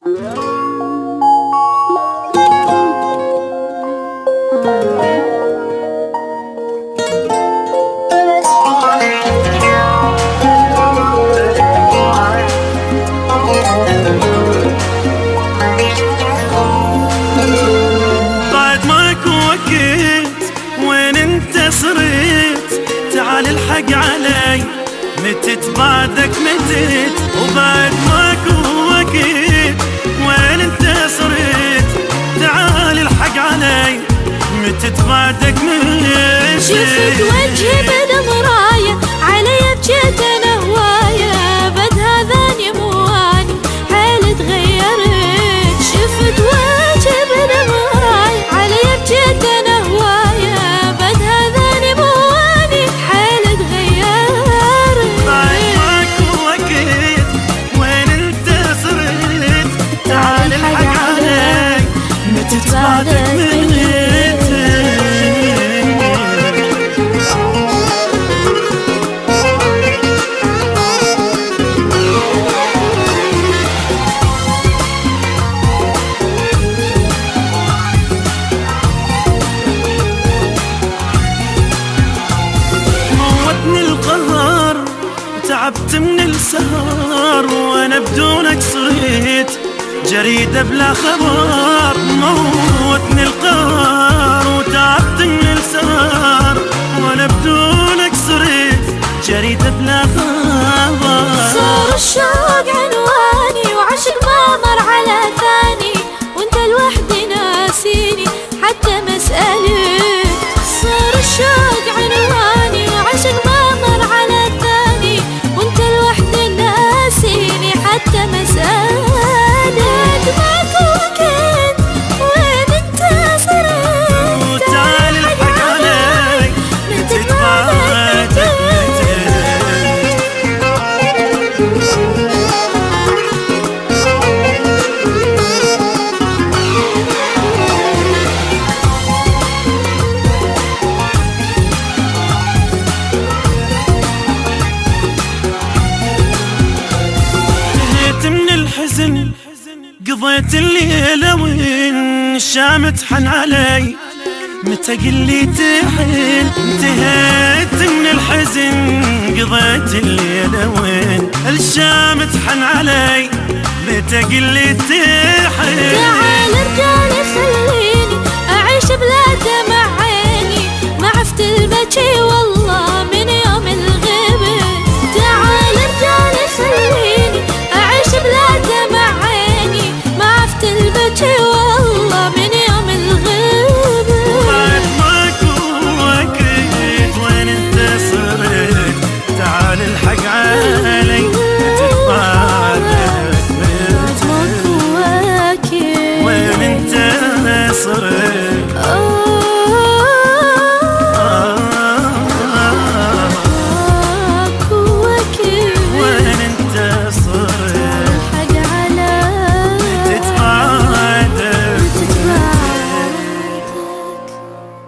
بعد ماكو وقت وين انت صرت؟ تعال الحق علي متت بعدك متت. وبعد ماكو وقت وين انت صرت؟ تعال الحق علي متت بعدك متت. شفت وجهي بالمراية علي بجيت انا هواية، بد هذاني مواني حالي تغيرت. شفت وجهي بالمراية علي بجيت انا هواية، بد هذاني مواني حالي تغيرت. بعد ماكو وقت وين انت صرت؟ تعال الحق علي متت بعدك متت. تعبت من السهر وانا بدونك صرت جريدة بلا خبر. موتني القهر وتعبت من السهر وانا بدونك صرت جريدة بلا خبر. صار الشوق عنواني وعشق ما مر على ثاني، وانت لوحدي ناسيني حتى مسألة. صار الشوق عنواني وعشق ما مر على ثاني، وانت لوحدي ناسيني حتى مسألة. ماكو وقت وين انت صرت؟ وتعال الحق علي متت بعدك من الحزن. قضيت الليلة وين شامت حن علي متى قلي تحن. انتهيت من الحزن قضيت الليلة وين الشامت حن علي متى قلي تحن. تعال ارجعلي خليني اعيش بلا دمع عيني، ما عفت البكي والله